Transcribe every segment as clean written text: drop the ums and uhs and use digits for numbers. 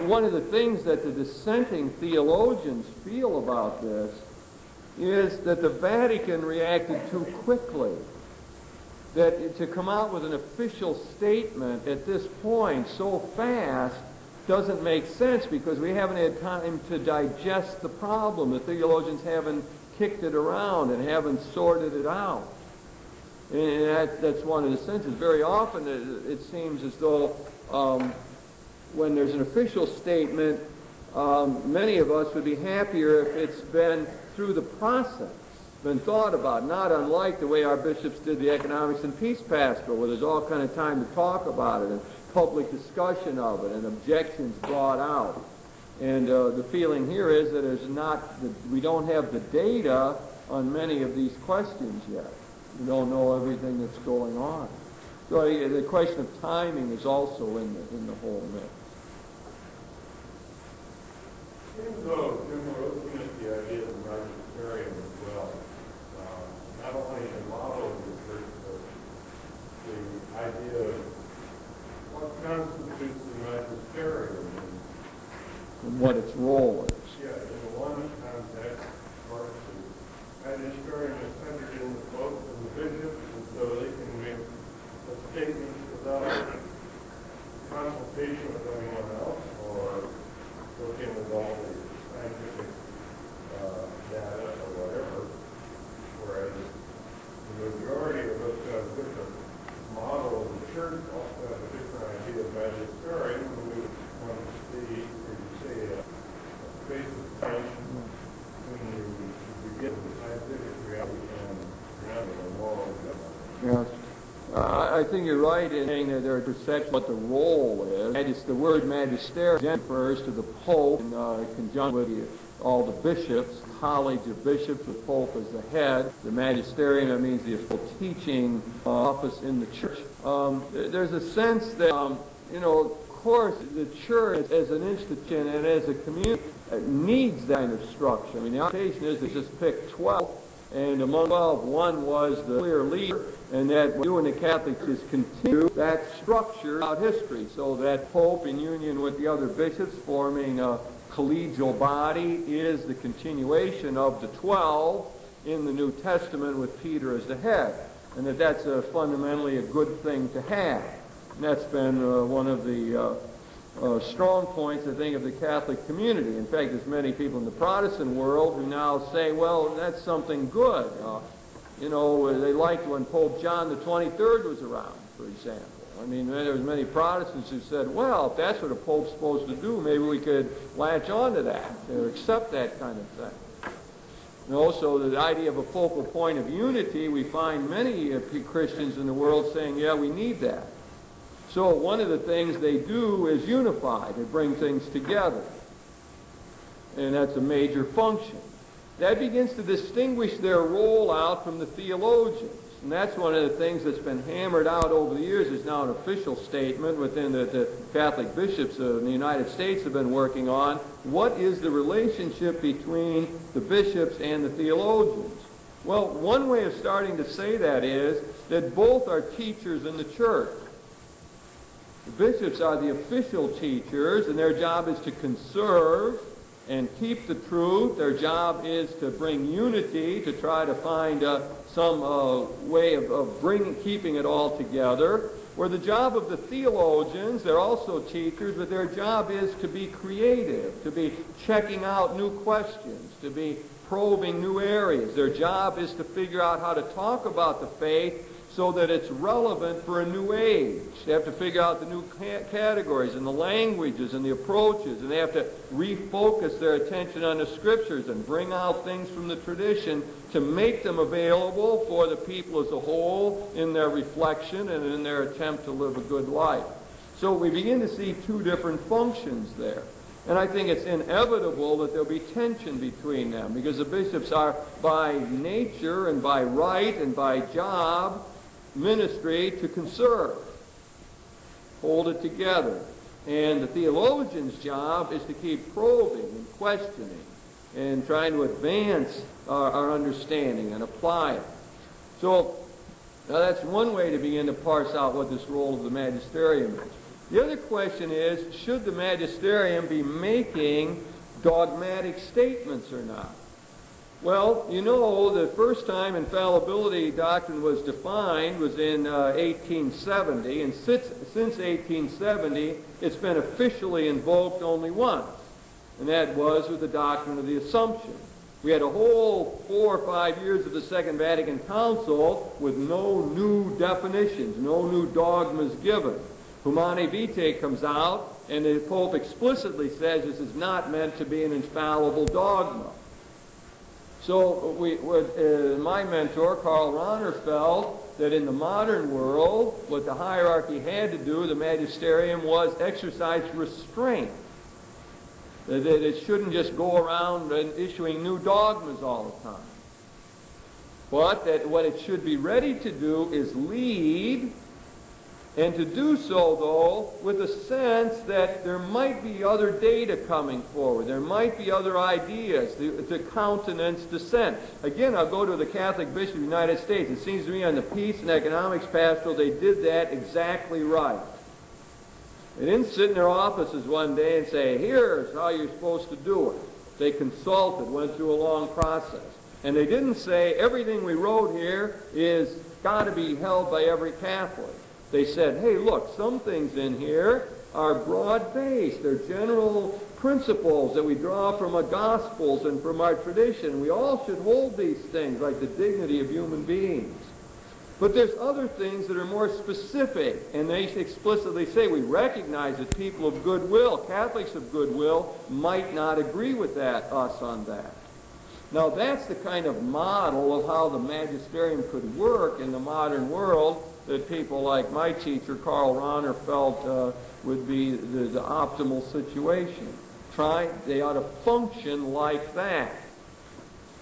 one of the things that the dissenting theologians feel about this is that the Vatican reacted too quickly. That to come out with an official statement at this point so fast doesn't make sense because we haven't had time to digest the problem. The theologians haven't kicked it around and haven't sorted it out. And that's one of the senses. Very often it seems as though when there's an official statement, many of us would be happier if it's been through the process, been thought about, not unlike the way our bishops did the Economics and Peace Pastoral, where there's all kind of time to talk about it and public discussion of it and objections brought out. And the feeling here is that we don't have the data on many of these questions yet. We don't know everything that's going on. So the question of timing is also in the whole mix. Even though Jim, we're looking at the idea of the magisterium as well, not only the model of the church, but the idea of what constitutes the magisterium and what its role is. Yeah, in the one context, of course, the magisterium is centered in the book of the bishops, and so they can make a statement without consultation with anyone else or looking at all the scientific data or whatever, whereas the majority of us have a different model of the church, also have a different idea of magisterium, and we want to see, or you say, a space of tension when you begin the scientific reality and the moral Yes. I think you're right in saying that there are perceptions what the role is. The word magisterium refers to the Pope in conjunction with all the bishops, college of bishops, the Pope as the head. The magisterium, that means the official teaching office in the church. There's a sense that, of course, the church as an institution and as a community needs that kind of structure. I mean, the obligation is to just pick 12, and among 12, one was the clear leader. And that what we do in the Catholics is continue that structure throughout history, so that Pope in union with the other bishops forming a collegial body is the continuation of the 12 in the New Testament with Peter as the head, and that's fundamentally a good thing to have. And that's been one of the strong points, I think, of the Catholic community. In fact, there's many people in the Protestant world who now say, well, that's something good. They liked when Pope John the 23rd was around, for example. I mean, there was many Protestants who said, well, if that's what a Pope's supposed to do, maybe we could latch on to that, or accept that kind of thing. And also, the idea of a focal point of unity, we find many Christians in the world saying, yeah, we need that. So one of the things they do is unify. They bring things together. And that's a major function. That begins to distinguish their role out from the theologians. And that's one of the things that's been hammered out over the years. Is now an official statement within the Catholic bishops in the United States have been working on. What is the relationship between the bishops and the theologians? Well, one way of starting to say that is that both are teachers in the church. The bishops are the official teachers, and their job is to conserve and keep the truth. Their job is to bring unity, to try to find some way of keeping it all together. Where the job of the theologians, they're also teachers, but their job is to be creative, to be checking out new questions, to be probing new areas. Their job is to figure out how to talk about the faith so that it's relevant for a new age. They have to figure out the new categories and the languages and the approaches, and they have to refocus their attention on the Scriptures and bring out things from the tradition to make them available for the people as a whole in their reflection and in their attempt to live a good life. So we begin to see two different functions there. And I think it's inevitable that there'll be tension between them, because the bishops are by nature and by right and by job ministry to conserve, hold it together. And the theologian's job is to keep probing and questioning and trying to advance our understanding and apply it. So now that's one way to begin to parse out what this role of the magisterium is. The other question is, should the magisterium be making dogmatic statements or not? Well, you know, the first time infallibility doctrine was defined was in 1870, and since 1870, it's been officially invoked only once, and that was with the doctrine of the Assumption. We had a whole 4 or 5 years of the Second Vatican Council with no new definitions, no new dogmas given. Humanae Vitae comes out, and the Pope explicitly says this is not meant to be an infallible dogma. So my mentor, Karl Rahner, felt that in the modern world, what the hierarchy had to do, the magisterium, was exercise restraint. That it shouldn't just go around and issuing new dogmas all the time. But that what it should be ready to do is lead, and to do so, though, with a sense that there might be other data coming forward. There might be other ideas to countenance dissent. Again, I'll go to the Catholic Bishop of the United States. It seems to me on the Peace and Economics Pastoral, they did that exactly right. They didn't sit in their offices one day and say, here's how you're supposed to do it. They consulted, went through a long process. And they didn't say, everything we wrote here is got to be held by every Catholic. They said, hey, look, some things in here are broad-based. They're general principles that we draw from our Gospels and from our tradition. We all should hold these things, like the dignity of human beings. But there's other things that are more specific, and they explicitly say we recognize that people of goodwill, Catholics of goodwill, might not agree with us on that. Now, that's the kind of model of how the magisterium could work in the modern world that people like my teacher, Karl Rahner, felt would be the optimal situation. They ought to function like that.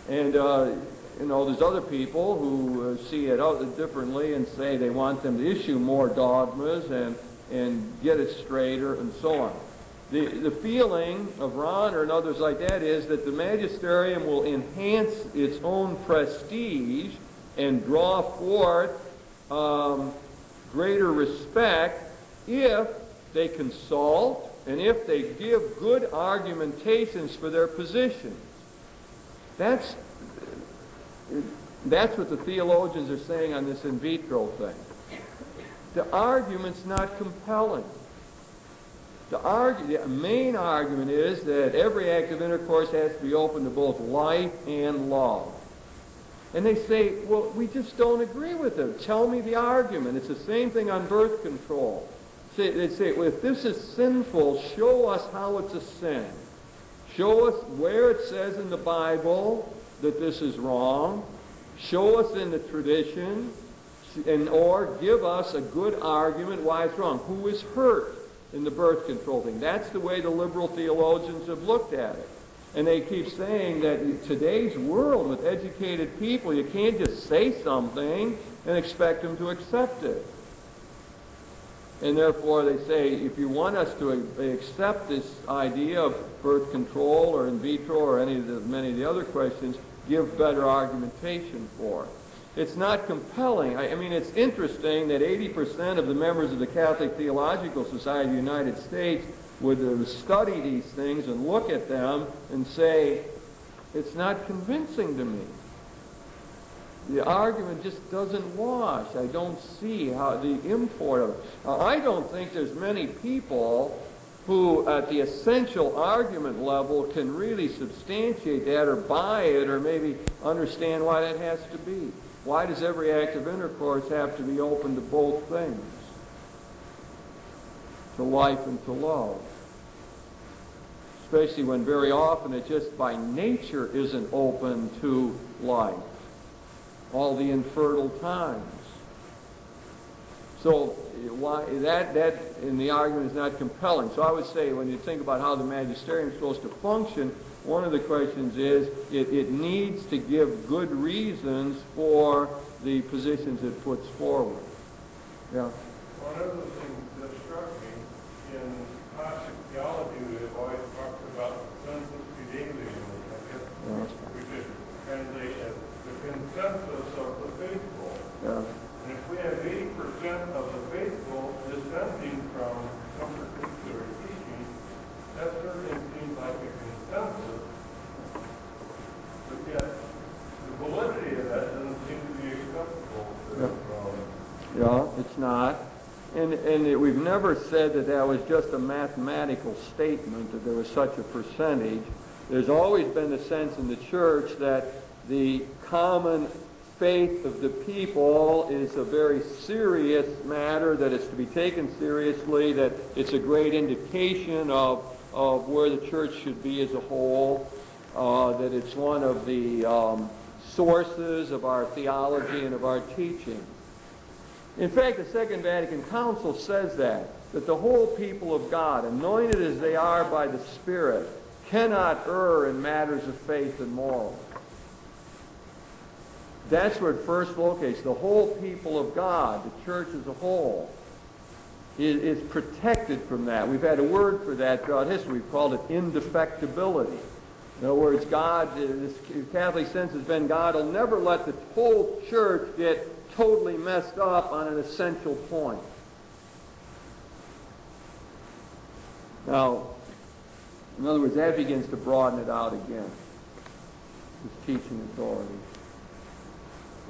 And, there's other people who see it differently and say they want them to issue more dogmas and get it straighter and so on. The feeling of Rahner and others like that is that the magisterium will enhance its own prestige and draw forth greater respect if they consult and if they give good argumentations for their positions. That's what the theologians are saying on this in vitro thing. The argument's not compelling. The main argument is that every act of intercourse has to be open to both life and love. And they say, well, we just don't agree with it. Tell me the argument. It's the same thing on birth control. They say, well, if this is sinful, show us how it's a sin. Show us where it says in the Bible that this is wrong. Show us in the tradition, or give us a good argument why it's wrong. Who is hurt in the birth control thing? That's the way the liberal theologians have looked at it. And they keep saying that in today's world with educated people, you can't just say something and expect them to accept it. And therefore they say, if you want us to accept this idea of birth control or in vitro or many of the other questions, give better argumentation for it. It's not compelling. I mean, it's interesting that 80% of the members of the Catholic Theological Society of the United States would study these things and look at them and say, it's not convincing to me. The argument just doesn't wash. I don't see how the import of it. I don't think there's many people who at the essential argument level can really substantiate that or buy it or maybe understand why that has to be. Why does every act of intercourse have to be open to both things? To life and to love. Especially when very often it just by nature isn't open to life. All the infertile times. So why that in the argument is not compelling. So I would say when you think about how the magisterium is supposed to function, one of the questions is it needs to give good reasons for the positions it puts forward. Yeah. One of the things that struck me in classic theology, we have always talked about consensus fidelium, which is translated as the consensus of the faithful. Yeah. And if we have 80% of the faithful dissenting from we've never said that that was just a mathematical statement, that there was such a percentage. There's always been a sense in the church that the common faith of the people is a very serious matter, that it's to be taken seriously, that it's a great indication of where the church should be as a whole, that it's one of the sources of our theology and of our teaching. In fact, the Second Vatican Council says that the whole people of God, anointed as they are by the Spirit, cannot err in matters of faith and morals. That's where it first locates. The whole people of God, the church as a whole, is protected from that. We've had a word for that throughout history. We've called it indefectibility. In other words, God, this Catholic sense has been, God will never let the whole church get totally messed up on an essential point. Now, in other words, that begins to broaden it out again, this teaching authority.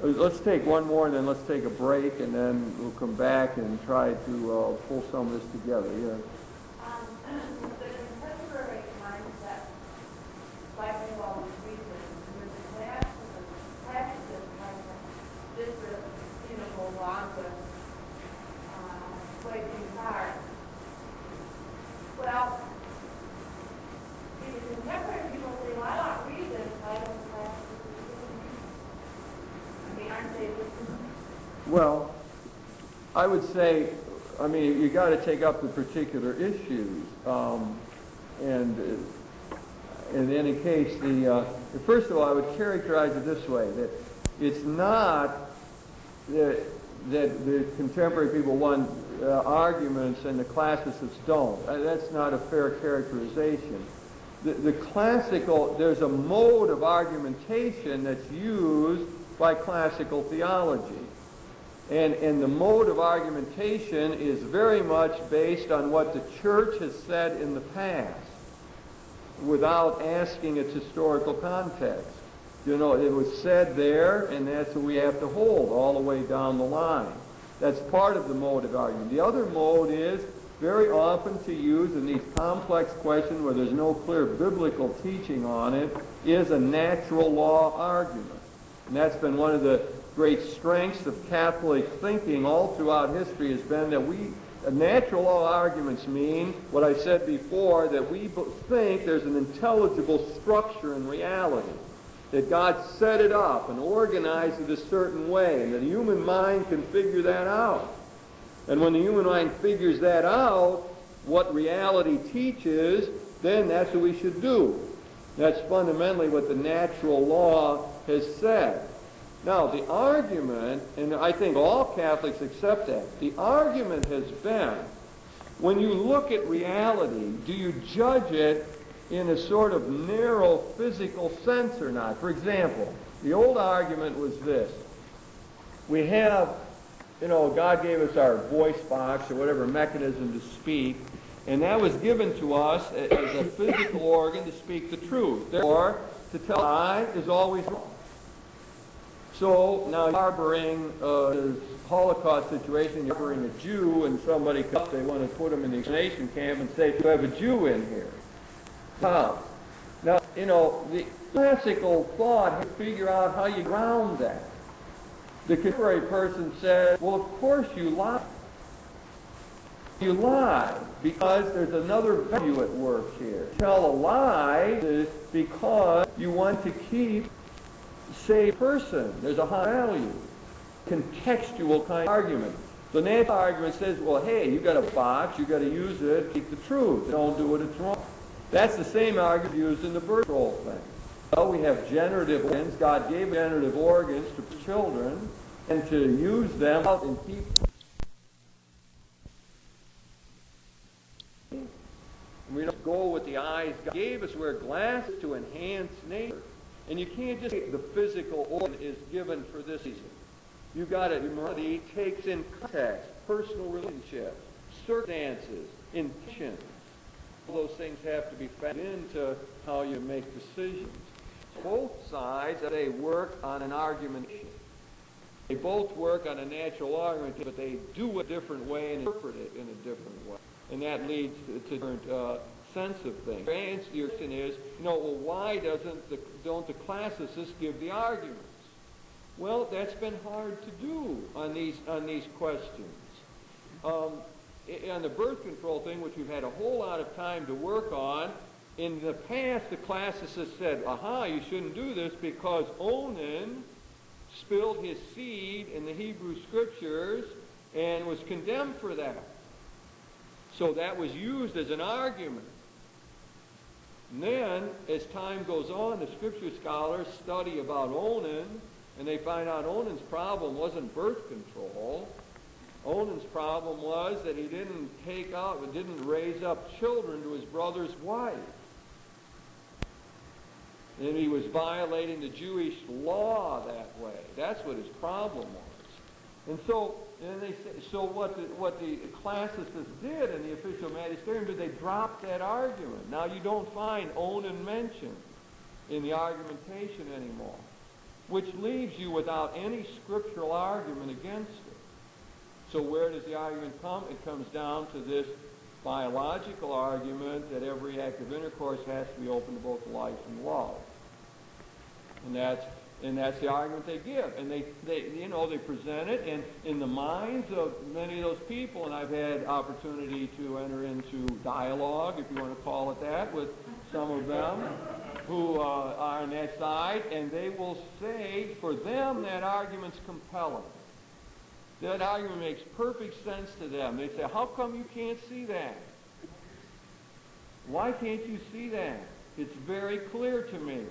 Let's take one more, and then let's take a break, and then we'll come back and try to pull some of this together. Yeah. The contemporary mindset, fighting all these reasons, there's a class of practice like different, along with way things are. Well, the contemporary people say, well, I don't read this, I don't practice it. I mean, aren't they listening? Well, I would say, you got to take up the particular issues, and in any case, first of all, I would characterize it this way: that it's not that the contemporary people want arguments and the classicists don't. That's not a fair characterization. The classical, there's a mode of argumentation that's used by classical theology. And the mode of argumentation is very much based on what the church has said in the past, without asking its historical context. It was said there, and that's what we have to hold all the way down the line. That's part of the mode of argument. The other mode is very often to use in these complex questions where there's no clear biblical teaching on it, is a natural law argument. And that's been one of the great strengths of Catholic thinking all throughout history, has been that natural law arguments mean what I said before, that we think there's an intelligible structure in reality, that God set it up and organized it a certain way, and that the human mind can figure that out. And when the human mind figures that out, what reality teaches, then that's what we should do. That's fundamentally what the natural law has said. Now, the argument, and I think all Catholics accept that, the argument has been, when you look at reality, do you judge it in a sort of narrow physical sense or not? For example, the old argument was this. We have, God gave us our voice box or whatever mechanism to speak, and that was given to us as a physical organ to speak the truth. Therefore, to tell a lie is always wrong. So now harboring this Holocaust situation, you're harboring a Jew, and somebody comes, they want to put him in the extermination camp and say, you have a Jew in here. Now, the classical thought has to figure out how you ground that. The contemporary person says, well, of course you lie. You lie because there's another value at work here. Tell a lie because you want to keep say person. There's a high value. Contextual kind of argument. The natural argument says, well, hey, you got a box, you got to use it, speak the truth. Don't do it, it's wrong. That's the same argument used in the birth control thing. Well, we have generative organs. God gave generative organs to children, and to use them out and keep. We don't go with the eyes. God gave us, wear glasses to enhance nature. And you can't just say the physical organ is given for this reason. You've got to, morality takes in context, personal relationships, circumstances, intentions. All those things have to be factored into how you make decisions. Both sides, they work on an argumentation. They both work on a natural argument, but they do it a different way and interpret it in a different way. And that leads to different sense of things. Your question is, well, why don't the classicists give the arguments? Well, that's been hard to do on these questions. On the birth control thing, which we've had a whole lot of time to work on, in the past the classicists said, aha, you shouldn't do this because Onan spilled his seed in the Hebrew Scriptures and was condemned for that. So that was used as an argument. And then, as time goes on, the Scripture scholars study about Onan, and they find out Onan's problem wasn't birth control. Onan's problem was that he didn't raise up children to his brother's wife. And he was violating the Jewish law that way. That's what his problem was. And so what the classicists did in the official magisterium did, they dropped that argument. Now you don't find Onan mentioned in the argumentation anymore, which leaves you without any scriptural argument against it. So where does the argument come? It comes down to this biological argument that every act of intercourse has to be open to both life and love. And that's the argument they give. And they present it, and in the minds of many of those people, and I've had opportunity to enter into dialogue, if you want to call it that, with some of them who are on that side, and they will say, for them, that argument's compelling. That argument makes perfect sense to them. They say, how come you can't see that? Why can't you see that? It's very clear to me.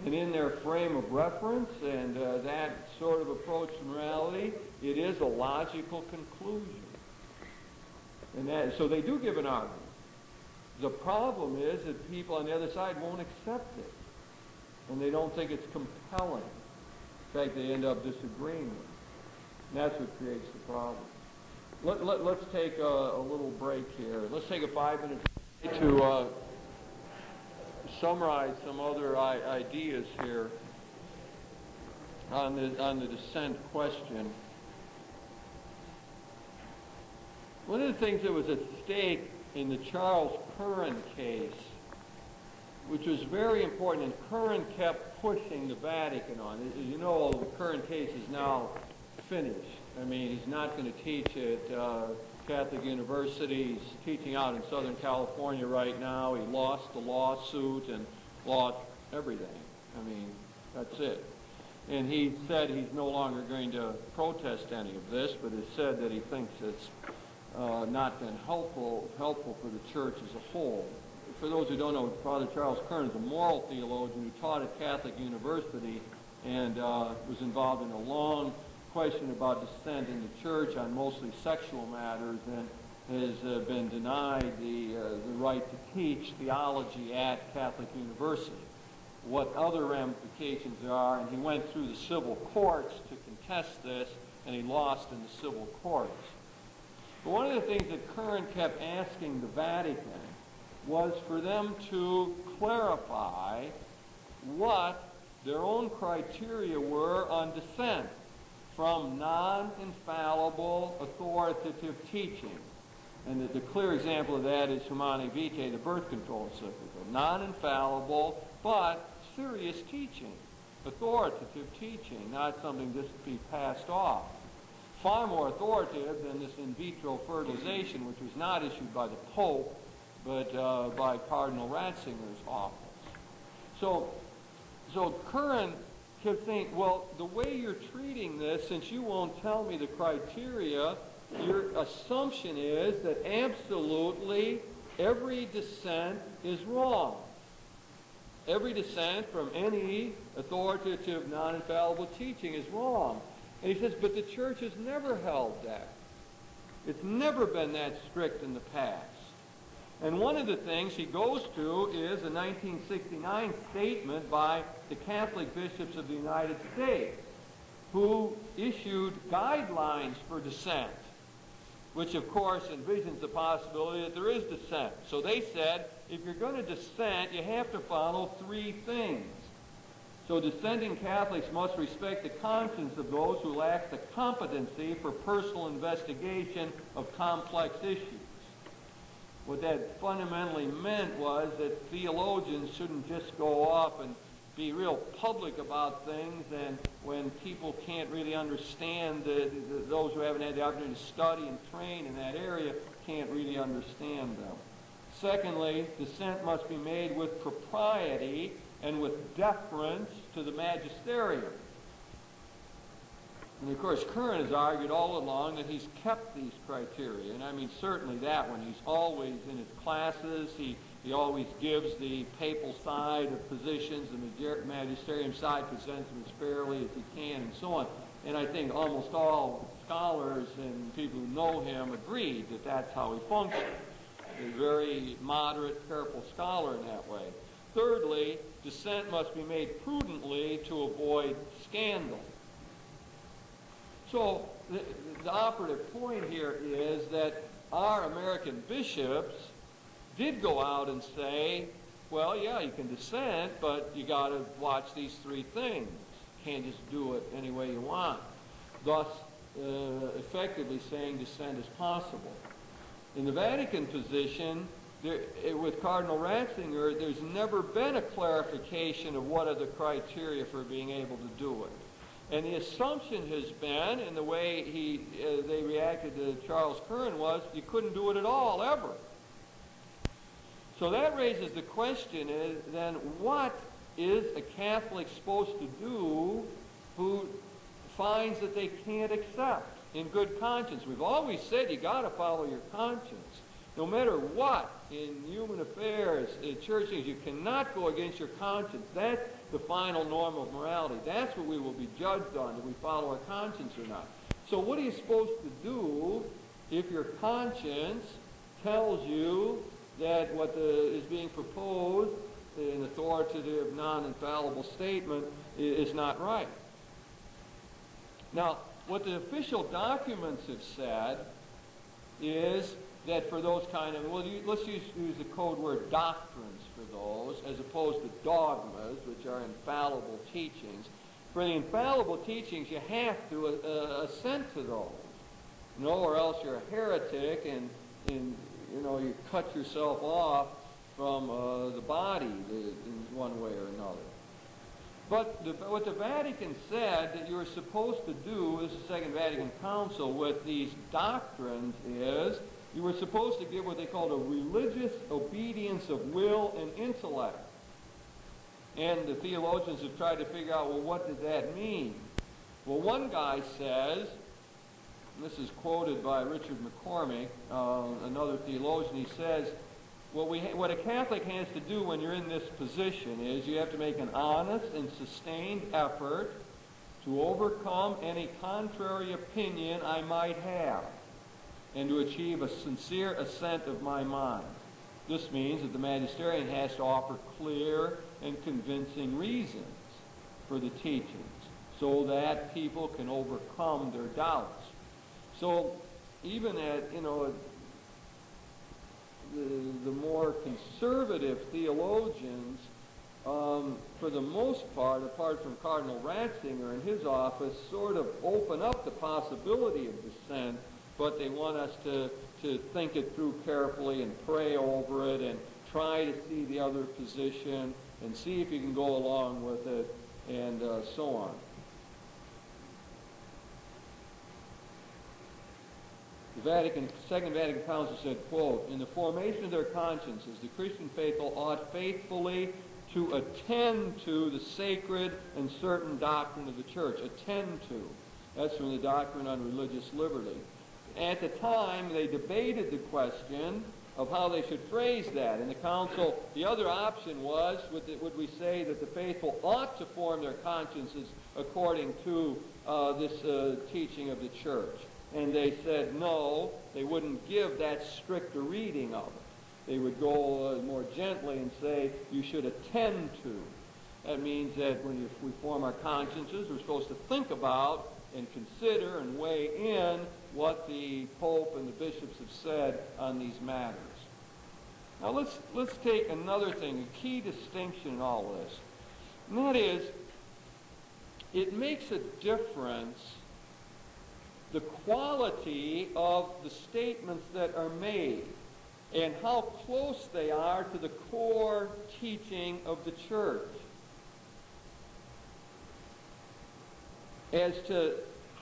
And in their frame of reference and that sort of approach to morality, it is a logical conclusion. And so they do give an argument. The problem is that people on the other side won't accept it. And they don't think it's compelling. In fact, they end up disagreeing with it. And that's what creates the problem. Let's take a little break here. Let's take a 5-minute break to summarize some other ideas here on the dissent question. One of the things that was at stake in the Charles Curran case, which was very important, and Curran kept pushing the Vatican on. As you know, the Curran case is now finished. I mean, he's not going to teach at Catholic University. He's teaching out in Southern California right now. He lost the lawsuit and lost everything. I mean, that's it. And he said he's no longer going to protest any of this, but has said that he thinks it's not been helpful for the church as a whole. For those who don't know, Father Charles Curran is a moral theologian who taught at Catholic University and was involved in a long question about dissent in the church on mostly sexual matters, and has been denied the right to teach theology at Catholic University. What other ramifications there are, and he went through the civil courts to contest this, and he lost in the civil courts. But one of the things that Curran kept asking the Vatican was for them to clarify what their own criteria were on dissent from non-infallible authoritative teaching. And the clear example of that is Humanae Vitae, the birth control encyclical. Non-infallible, but serious teaching, authoritative teaching, not something just to be passed off. Far more authoritative than this in vitro fertilization, which was not issued by the Pope, but by Cardinal Ratzinger's office. So Curran could think, well, the way you're treating this, since you won't tell me the criteria, your assumption is that absolutely every dissent is wrong. Every dissent from any authoritative, non-infallible teaching is wrong. And he says, but the church has never held that. It's never been that strict in the past. And one of the things he goes to is a 1969 statement by the Catholic bishops of the United States, who issued guidelines for dissent, which of course envisions the possibility that there is dissent. So they said, if you're going to dissent, you have to follow three things. So dissenting Catholics must respect the conscience of those who lack the competency for personal investigation of complex issues. What that fundamentally meant was that theologians shouldn't just go off and be real public about things, and when people can't really understand, those who haven't had the opportunity to study and train in that area can't really understand them. Secondly, dissent must be made with propriety and with deference to the magisterium. And of course, Curran has argued all along that he's kept these criteria. And I mean, certainly that one. He's always in his classes. He always gives the papal side of positions, and the magisterium side presents them as fairly as he can, and so on. And I think almost all scholars and people who know him agreed that that's how he functioned. He's a very moderate, careful scholar in that way. Thirdly, dissent must be made prudently to avoid scandal. So the operative point here is that our American bishops did go out and say, well, yeah, you can dissent, but you got to watch these three things. You can't just do it any way you want. Thus, effectively saying dissent is possible. In the Vatican position, with Cardinal Ratzinger, there's never been a clarification of what are the criteria for being able to do it. And the assumption has been, and the way they reacted to Charles Curran was, you couldn't do it at all, ever. So that raises the question, then what is a Catholic supposed to do who finds that they can't accept in good conscience? We've always said you got to follow your conscience. No matter what, in human affairs, in church things, you cannot go against your conscience. That's the final norm of morality. That's what we will be judged on, do we follow our conscience or not. So what are you supposed to do if your conscience tells you that what is being proposed, an authoritative, non-infallible statement, is not right? Now, what the official documents have said is that for those kind of, well, let's use the code word doctrines for those, as opposed to dogmas, which are infallible teachings. For the infallible teachings, you have to assent to those. No, or else you're a heretic, and you cut yourself off from the body in one way or another. But what the Vatican said that you were supposed to do, this is the Second Vatican Council, with these doctrines is, you were supposed to give what they called a religious obedience of will and intellect. And the theologians have tried to figure out, well, what did that mean? Well, one guy says, and this is quoted by Richard McCormick, another theologian, he says, what a Catholic has to do when you're in this position is you have to make an honest and sustained effort to overcome any contrary opinion I might have, and to achieve a sincere assent of my mind. This means that the magisterium has to offer clear and convincing reasons for the teachings so that people can overcome their doubts. So even at, the more conservative theologians, for the most part, apart from Cardinal Ratzinger and his office, sort of open up the possibility of dissent, but they want us to think it through carefully and pray over it and try to see the other position and see if you can go along with it, and so on. The Second Vatican Council said, quote, in the formation of their consciences, the Christian faithful ought faithfully to attend to the sacred and certain doctrine of the Church. Attend to. That's from the Doctrine on Religious Liberty. At the time, they debated the question of how they should phrase that. In the council, the other option was, would we say that the faithful ought to form their consciences according to this teaching of the Church? And they said no, they wouldn't give that strict a reading of it. They would go more gently and say you should attend to. That means that when we form our consciences, we're supposed to think about and consider and weigh in what the Pope and the bishops have said on these matters. Now let's take another thing, a key distinction in all this. And that is, it makes a difference the quality of the statements that are made and how close they are to the core teaching of the church as to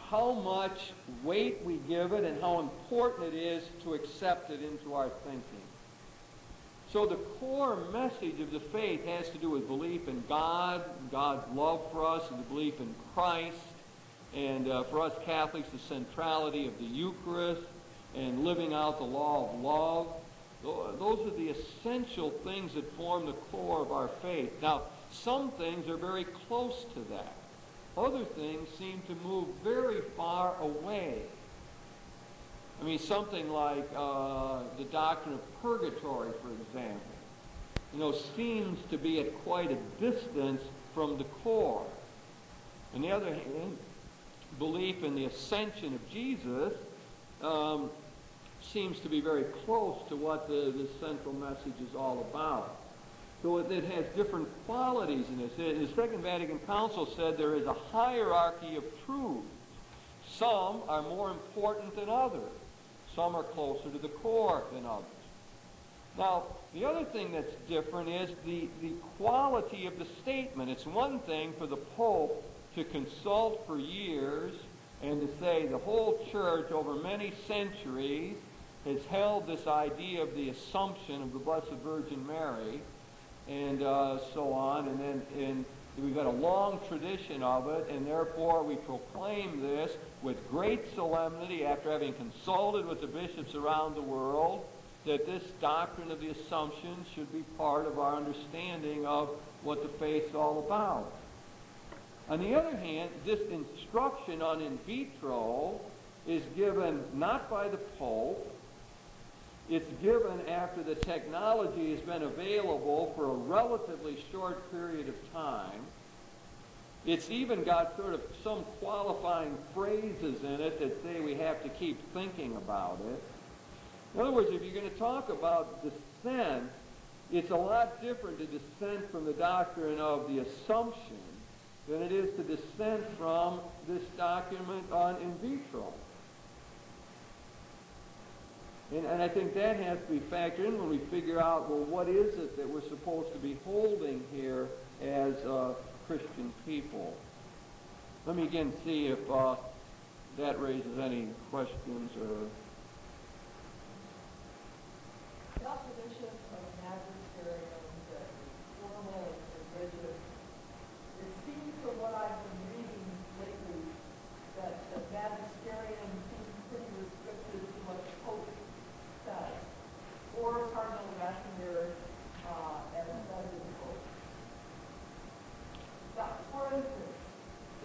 how much weight we give it and how important it is to accept it into our thinking. So the core message of the faith has to do with belief in God, God's love for us, and the belief in Christ, and for us Catholics, the centrality of the Eucharist, and living out the law of love. Those are the essential things that form the core of our faith. Now, some things are very close to that. Other things seem to move very far away. I mean, something like the doctrine of purgatory, for example, seems to be at quite a distance from the core. On the other hand, belief in the ascension of Jesus seems to be very close to what the central message is all about. So it has different qualities in this. The Second Vatican Council said there is a hierarchy of truths. Some are more important than others. Some are closer to the core than others. Now, the other thing that's different is the quality of the statement. It's one thing for the Pope to consult for years and to say the whole church over many centuries has held this idea of the Assumption of the Blessed Virgin Mary, and so on, and we've got a long tradition of it, and therefore we proclaim this with great solemnity after having consulted with the bishops around the world, that this doctrine of the Assumption should be part of our understanding of what the faith's all about. On the other hand, this instruction on in vitro is given not by the Pope. It's given after the technology has been available for a relatively short period of time. It's even got sort of some qualifying phrases in it that say we have to keep thinking about it. In other words, if you're going to talk about dissent, it's a lot different to dissent from the doctrine of the Assumption than it is to dissent from this document on in vitro. And I think that has to be factored in when we figure out, well, what is it that we're supposed to be holding here as Christian people? Let me again see if that raises any questions or... Definition of magisterium, that formal and rigid. It seems from what I've been reading lately that the magisterium seems pretty restricted to what the Pope says, or Cardinal Ratzinger as the Pope. Now, for instance,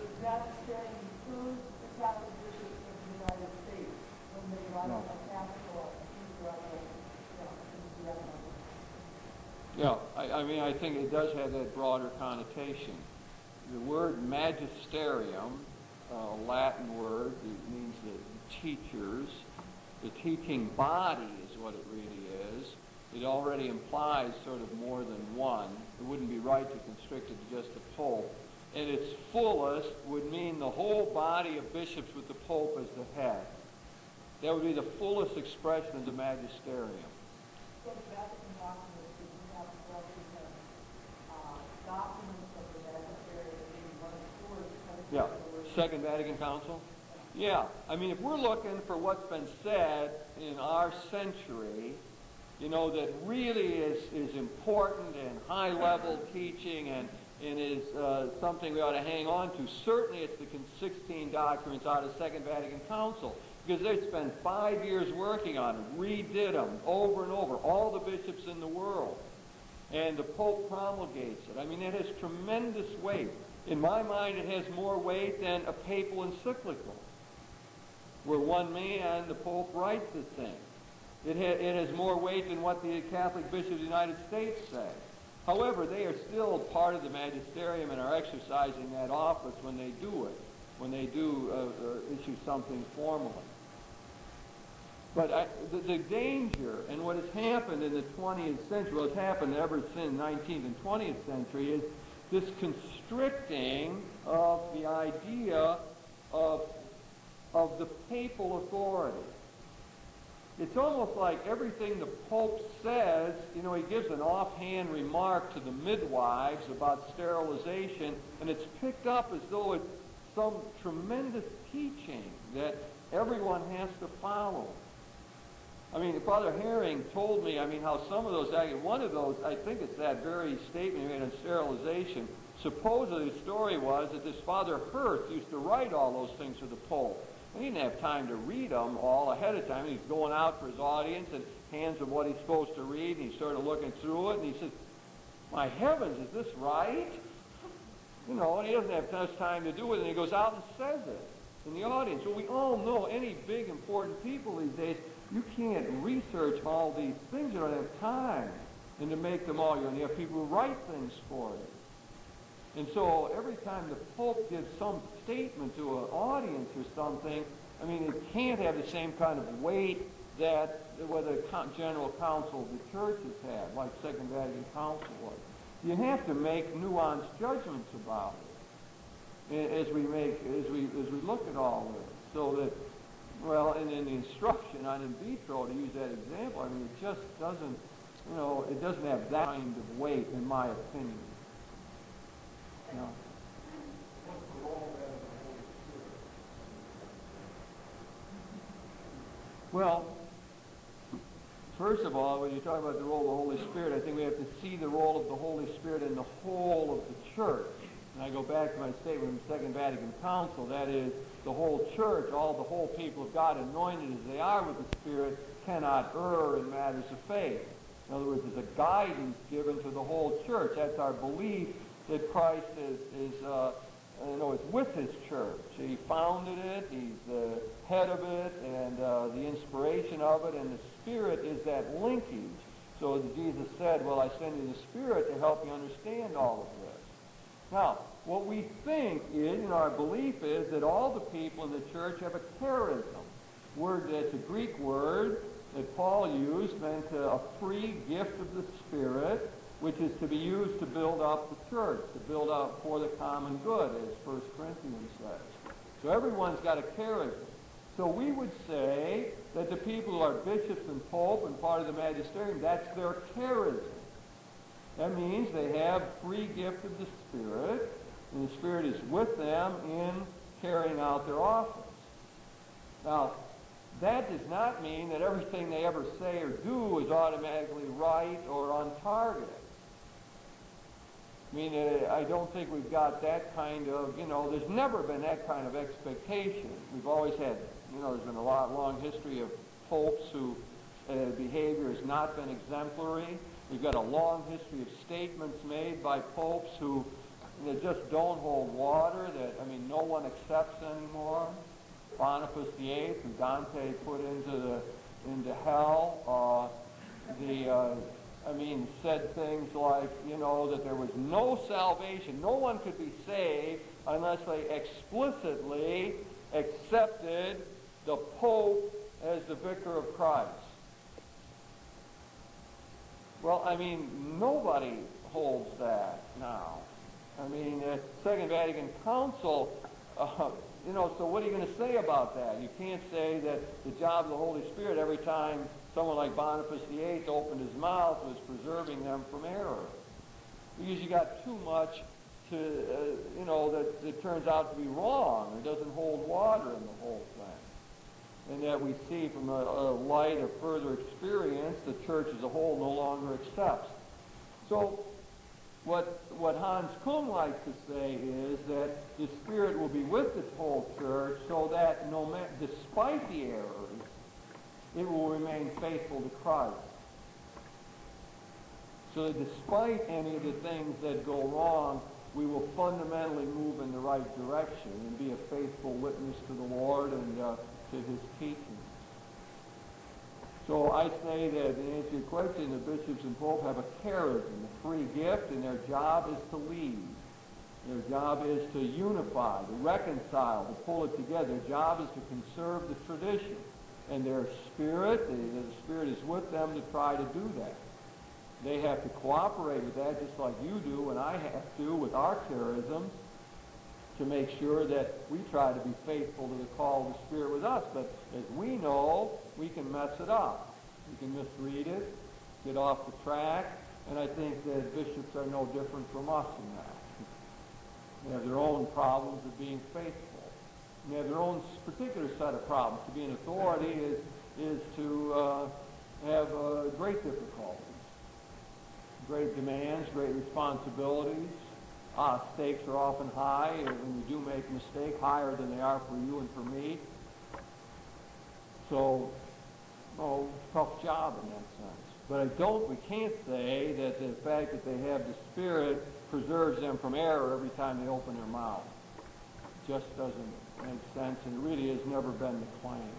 does magisterium include the Catholic bishops of the United States when they write a pastoral? Yeah, I mean, I think it does have that broader connotation. The word magisterium, a Latin word, it means the teachers. The teaching body is what it really is. It already implies sort of more than one. It wouldn't be right to constrict it to just the Pope. And its fullest would mean the whole body of bishops with the Pope as the head. That would be the fullest expression of the magisterium. So the Vatican documents, we have documents of the magisterium being one of Yeah, Second Vatican Council? Yeah, I mean, if we're looking for what's been said in our century, that really is important and high-level teaching and is something we ought to hang on to, certainly it's the 16 documents out of Second Vatican Council, because they spent 5 years working on them, redid them over and over, all the bishops in the world. And the Pope promulgates it. I mean, it has tremendous weight. In my mind, it has more weight than a papal encyclical, where one man, the Pope, writes the thing. It has more weight than what the Catholic bishops of the United States say. However, they are still part of the magisterium and are exercising that office when they do it, when they do issue something formally. But the danger and what has happened in the 20th century, what's happened ever since the 19th and 20th century, is this constricting of the idea of the papal authority. It's almost like everything the Pope says, he gives an offhand remark to the midwives about sterilization, and it's picked up as though it's some tremendous teaching that everyone has to follow. Father Herring told me, how some of those, one of those, I think it's that very statement he made on sterilization. Supposedly the story was that this Father Hirth used to write all those things to the Pope. And he didn't have time to read them all ahead of time. He's going out for his audience and hands him what he's supposed to read, and he's sort of looking through it, and he says, "My heavens, is this right?" And he doesn't have much time to do it, and he goes out and says it in the audience. Well, we all know any big, important people these days, you can't research all these things. You don't have time. And to make them all, you have people who write things for you. And so every time the Pope gives some statement to an audience or something, it can't have the same kind of weight that what the General Council of the Church has had, like Second Vatican Council was. You have to make nuanced judgments about it as we look at all this, so that, and in the instruction on in vitro, to use that example, it just doesn't, it doesn't have that kind of weight, in my opinion. No. Well, first of all, when you talk about the role of the Holy Spirit, I think we have to see the role of the Holy Spirit in the whole of the church. And I go back to my statement in the Second Vatican Council, that is, the whole church, the whole people of God, anointed as they are with the Spirit, cannot err in matters of faith. In other words, there's a guidance given to the whole church. That's our belief that Christ is with his church. He founded it, he's the head of it, and the inspiration of it, and the Spirit is that linkage. So that Jesus said, "Well, I send you the Spirit to help you understand all of this." Now, what we think is, our belief is that all the people in the church have a charism. That's a Greek word that Paul used, meant a free gift of the Spirit, which is to be used to build up the church, to build up for the common good, as 1 Corinthians says. So everyone's got a charism. So we would say that the people who are bishops and pope and part of the magisterium, that's their charism. That means they have free gift of the Spirit, and the Spirit is with them in carrying out their office. Now, that does not mean that everything they ever say or do is automatically right or on target. I don't think we've got that kind of, there's never been that kind of expectation. We've always had, there's been a long history of popes whose behavior has not been exemplary. We've got a long history of statements made by popes who just don't hold water, that, no one accepts anymore. Boniface VIII, who Dante put into hell, said things like, that there was no salvation. No one could be saved unless they explicitly accepted the Pope as the vicar of Christ. Well, nobody holds that now. Second Vatican Council, so what are you going to say about that? You can't say that the job of the Holy Spirit every time someone like Boniface VIII opened his mouth was preserving them from error. Because you got too much that turns out to be wrong or doesn't hold water in the whole thing. And that we see from a light of further experience, the church as a whole no longer accepts. So what Hans Küng likes to say is that the Spirit will be with the whole church so that despite the errors, it will remain faithful to Christ. So that despite any of the things that go wrong, we will fundamentally move in the right direction and be a faithful witness to the Lord and to his teachings. So I say that, in answer to your question, the bishops and pope have a charism, a free gift, and their job is to lead. Their job is to unify, to reconcile, to pull it together. Their job is to conserve the tradition. And their spirit, the Spirit is with them to try to do that. They have to cooperate with that just like you do and I have to with our charisms to make sure that we try to be faithful to the call of the Spirit with us. But as we know, we can mess it up. We can misread it, get off the track, and I think that bishops are no different from us in that. They have their own problems of being faithful. They have their own particular set of problems. To be an authority is to have great difficulties, great demands, great responsibilities. Stakes are often high, and when you do make a mistake, higher than they are for you and for me. So, tough job in that sense. But we can't say that the fact that they have the Spirit preserves them from error every time they open their mouth. It just doesn't make sense, and it really has never been the claim.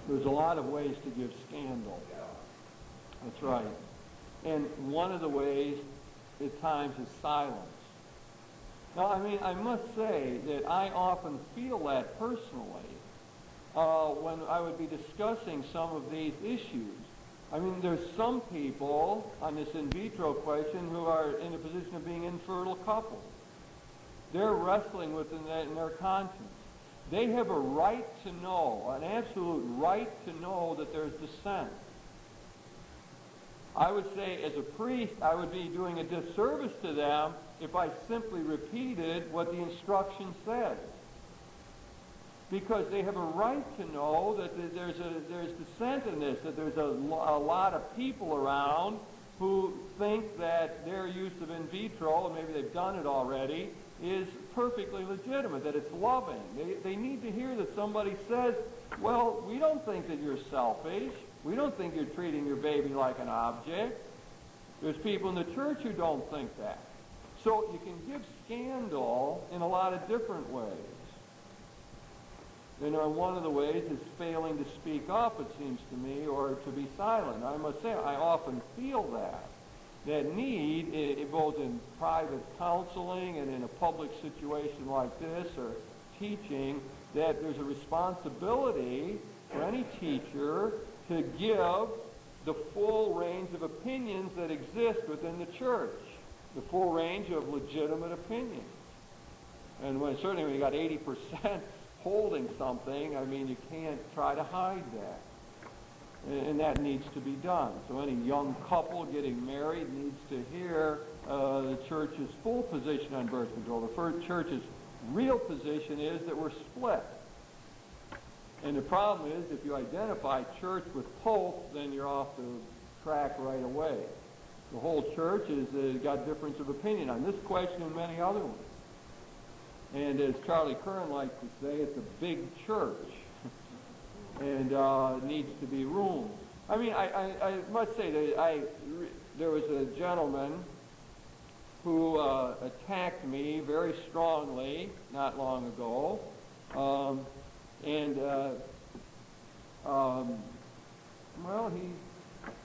There's a lot of ways to give scandal. That's right. And one of the ways at times is silence. Now, I must say that I often feel that personally when I would be discussing some of these issues. There's some people on this in vitro question who are in a position of being infertile couples. They're wrestling with that in their conscience. They have a right to know, an absolute right to know that there's dissent. I would say as a priest, I would be doing a disservice to them if I simply repeated what the instruction says. Because they have a right to know that there's dissent in this, that there's a lot of people around who think that their use of in vitro, and maybe they've done it already, is perfectly legitimate, that it's loving. They need to hear that somebody says, well, we don't think that you're selfish. We don't think you're treating your baby like an object. There's people in the church who don't think that. So you can give scandal in a lot of different ways. One of the ways is failing to speak up, it seems to me, or to be silent. I must say, I often feel that need, both in private counseling and in a public situation like this, or teaching, that there's a responsibility for any teacher to give the full range of opinions that exist within the church, the full range of legitimate opinions. And certainly when you got 80% holding something, you can't try to hide that. And that needs to be done. So any young couple getting married needs to hear the church's full position on birth control. The church's real position is that we're split. And the problem is, if you identify church with Pope, then you're off the track right away. The whole church has got difference of opinion on this question and many other ones. And as Charlie Curran likes to say, it's a big church. And needs to be room. I must say that there was a gentleman who attacked me very strongly not long ago. He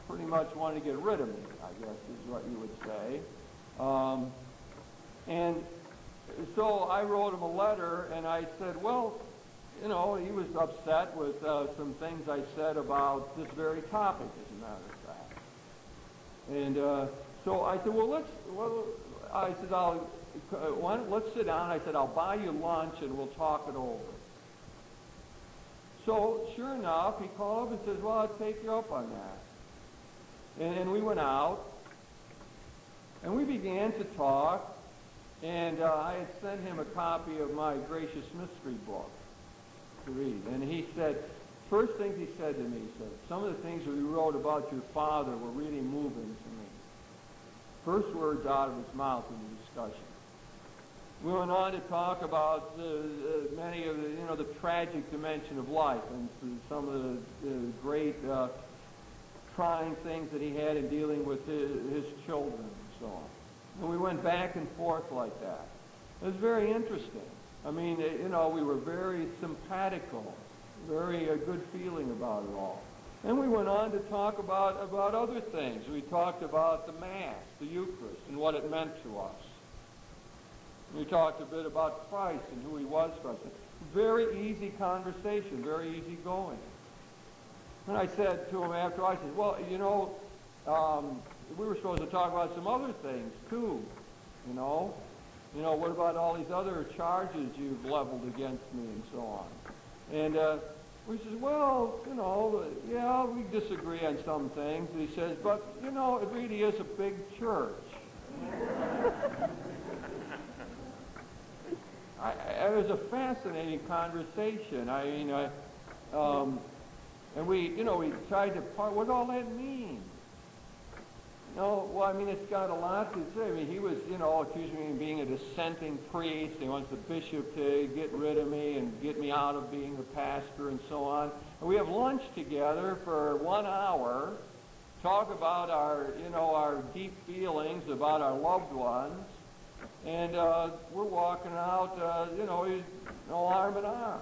pretty much wanted to get rid of me, I guess is what you would say. And so I wrote him a letter, and I said, well, he was upset with some things I said about this very topic, as a matter of fact. And so I said, let's sit down. I said, I'll buy you lunch, and we'll talk it over. So, sure enough, he called up and says, well, I'll take you up on that. And we went out, and we began to talk, and I had sent him a copy of my Gracious Mystery book to read. And he said, first things he said to me, he said, some of the things that we wrote about your father were really moving to me. First words out of his mouth in the discussion. We went on to talk about many of the tragic dimension of life and some of the great trying things that he had in dealing with his children and so on. And we went back and forth like that. It was very interesting. I mean, we were very simpatico, very good feeling about it all. And we went on to talk about other things. We talked about the Mass, the Eucharist, and what it meant to us. We talked a bit about Christ and who he was for us. Very easy conversation, very easy going. And I said to him after, I said, well, we were supposed to talk about some other things too, what about all these other charges you've leveled against me and so on? And we said, well, yeah, we disagree on some things. And he says, but, it really is a big church. It was a fascinating conversation. And we tried to what does all that mean? It's got a lot to say. I mean, he was, accusing me of being a dissenting priest. He wants the bishop to get rid of me and get me out of being a pastor and so on. And we have lunch together for 1 hour, talk about our deep feelings about our loved ones, and we're walking out, arm in arm.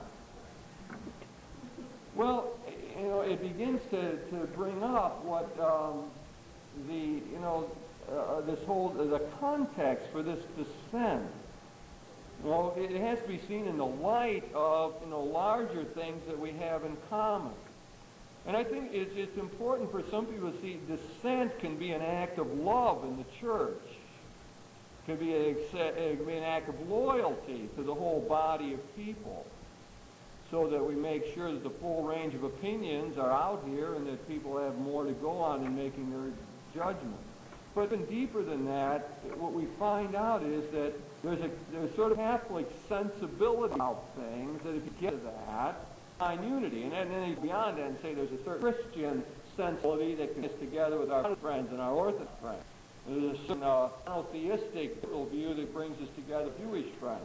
Well, it begins to bring up what the context for this dissent. It has to be seen in the light of larger things that we have in common. And I think it's important for some people to see dissent can be an act of love in the church. It can be an act of loyalty to the whole body of people, so that we make sure that the full range of opinions are out here and that people have more to go on in making their judgment. But even deeper than that, what we find out is that there's sort of Catholic sensibility about things, that if you get to that, find unity. And then beyond that and say there's a certain Christian sensibility that can get us together with our friends and our Orthodox friends. There's a certain monotheistic view that brings us together with Jewish friends.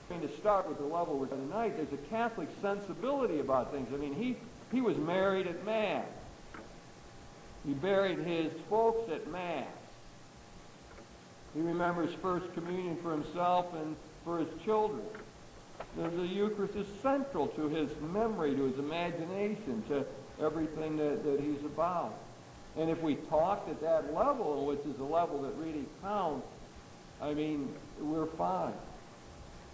To start with the level we're tonight, there's a Catholic sensibility about things. I mean, he was married at Mass. He buried his folks at Mass. He remembers First Communion for himself and for his children. The Eucharist is central to his memory, to his imagination, to everything that he's about. And if we talked at that level, which is a level that really counts, we're fine.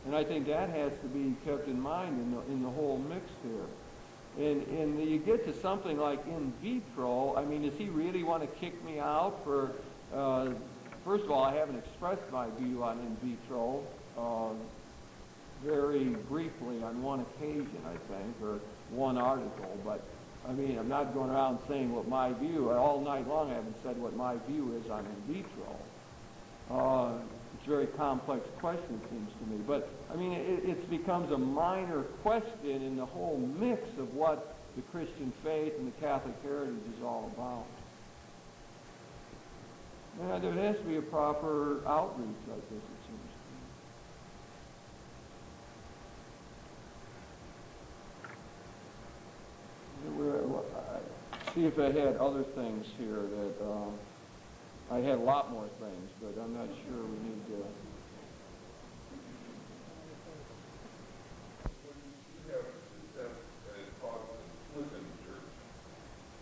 And I think that has to be kept in mind in the whole mix here. And you get to something like in vitro. Does he really want to kick me out for, first of all, I haven't expressed my view on in vitro very briefly on one occasion, I think, or one article. But, I'm not going around saying what my view, all night long I haven't said what my view is on in vitro. It's a very complex question, it seems to me. But, it becomes a minor question in the whole mix of what the Christian faith and the Catholic heritage is all about. There has to be a proper outreach like this, it seems to me. See if I had other things here that... I had a lot more things, but I'm not sure we need to... When you have dissent that is caused within the church,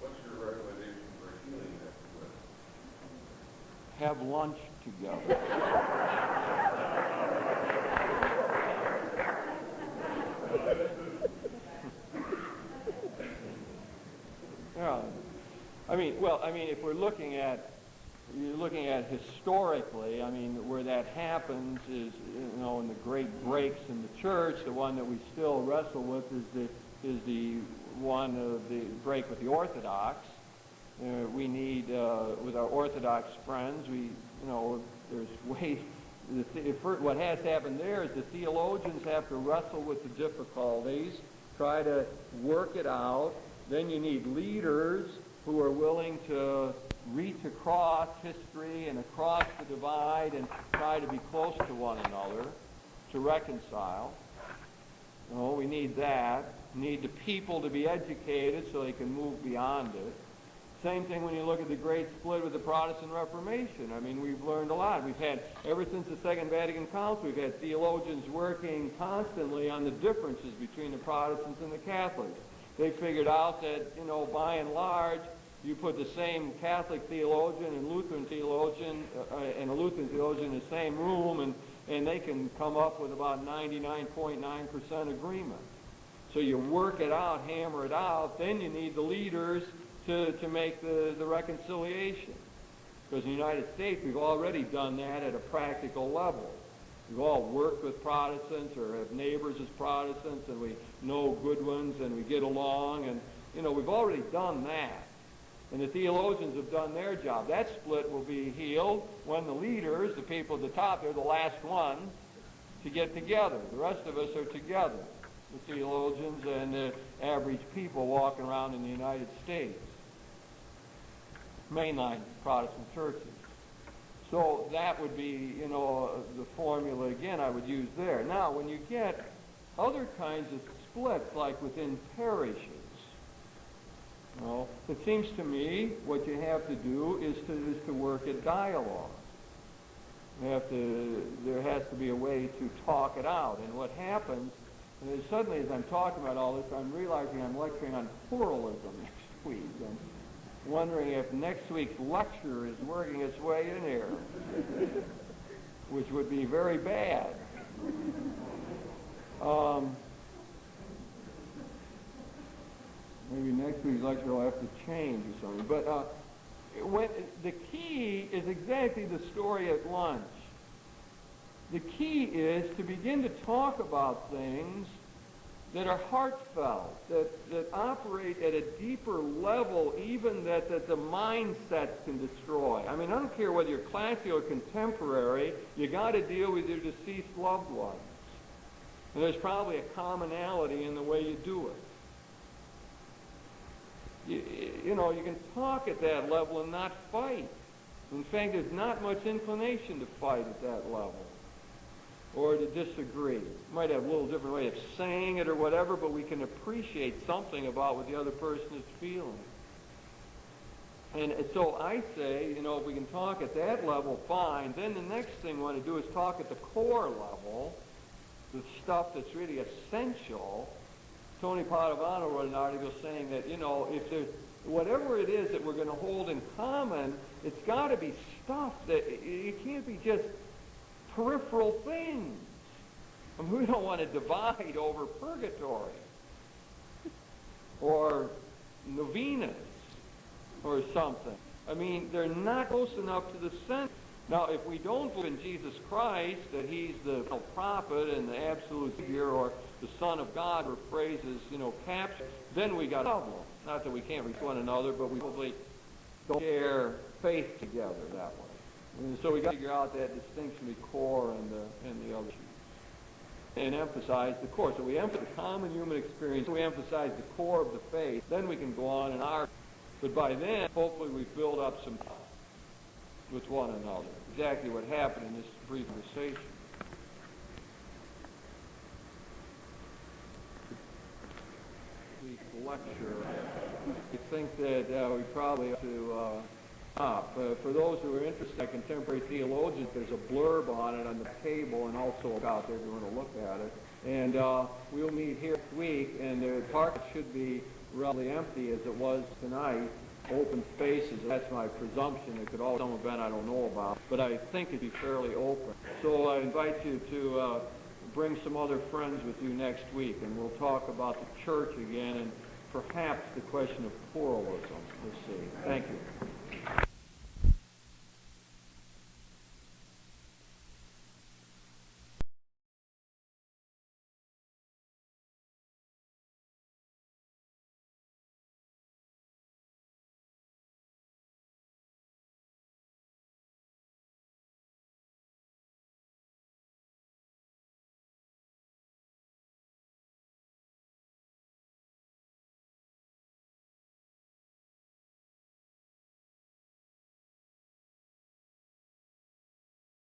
what's your recommendation for healing that? Have lunch together. Yeah. If we're looking at historically, where that happens is, in the great breaks in the church, the one that we still wrestle with is the one of the break with the Orthodox. We need, with our Orthodox friends, there's ways, what has to happen there is the theologians have to wrestle with the difficulties, try to work it out. Then you need leaders who are willing to reach across history and across the divide and try to be close to one another, to reconcile. No, we need that. We need the people to be educated so they can move beyond it. Same thing when you look at the great split with the Protestant Reformation. I mean, we've learned a lot. We've had, ever since the Second Vatican Council, we've had theologians working constantly on the differences between the Protestants and the Catholics. They figured out that, by and large, you put the same Catholic theologian and Lutheran theologian and a Lutheran theologian in the same room, and they can come up with about 99.9% agreement. So you work it out, hammer it out, then you need the leaders to make the reconciliation. Because in the United States, we've already done that at a practical level. We've all worked with Protestants or have neighbors as Protestants, and we know good ones, and we get along, and, we've already done that. And the theologians have done their job. That split will be healed when the leaders, the people at the top, they're the last ones to get together. The rest of us are together, the theologians and the average people walking around in the United States. Mainline Protestant churches. So that would be, the formula, again, I would use there. Now, when you get other kinds of splits, like within parishes, it seems to me what you have to do is to work at dialogue. There has to be a way to talk it out. And what happens, and suddenly as I'm talking about all this, I'm realizing I'm lecturing on pluralism next week. And wondering if next week's lecture is working its way in here, which would be very bad. Maybe next week's lecture will have to change or something. But the key is exactly the story at lunch. The key is to begin to talk about things that are heartfelt, that operate at a deeper level, even that the mindsets can destroy. I mean, I don't care whether you're classical or contemporary, you got to deal with your deceased loved ones. And there's probably a commonality in the way you do it. You can talk at that level and not fight. In fact, there's not much inclination to fight at that level, or to disagree. You might have a little different way of saying it or whatever, but we can appreciate something about what the other person is feeling. And so I say, if we can talk at that level, fine. Then the next thing we want to do is talk at the core level, the stuff that's really essential. Tony Padovano wrote an article saying that, if there's whatever it is that we're going to hold in common, it's got to be stuff that, it can't be just peripheral things. I mean, we don't want to divide over purgatory or novenas or something. I mean, they're not close enough to the center. Now, if we don't believe in Jesus Christ, that he's the prophet and the absolute figure, or the Son of God, or phrases, captured, then we got a problem. Not that we can't reach one another, but we probably don't share faith together that way. And so we got to figure out that distinction between core and the other issues, and emphasize the core. So we emphasize the common human experience. We emphasize the core of the faith. Then we can go on and argue. But by then, hopefully, we've built up some trust with one another. Exactly what happened in this brief conversation. Lecture. I think that we probably have to stop. For those who are interested in contemporary theologians, there's a blurb on it on the table, and also out there if you want to look at it. And we'll meet here next week, and the park should be relatively empty as it was tonight. Open spaces, that's my presumption. It could all some event I don't know about, but I think it'd be fairly open. So I invite you to bring some other friends with you next week, and we'll talk about the church again, and perhaps the question of pluralism. We'll see. Thank you.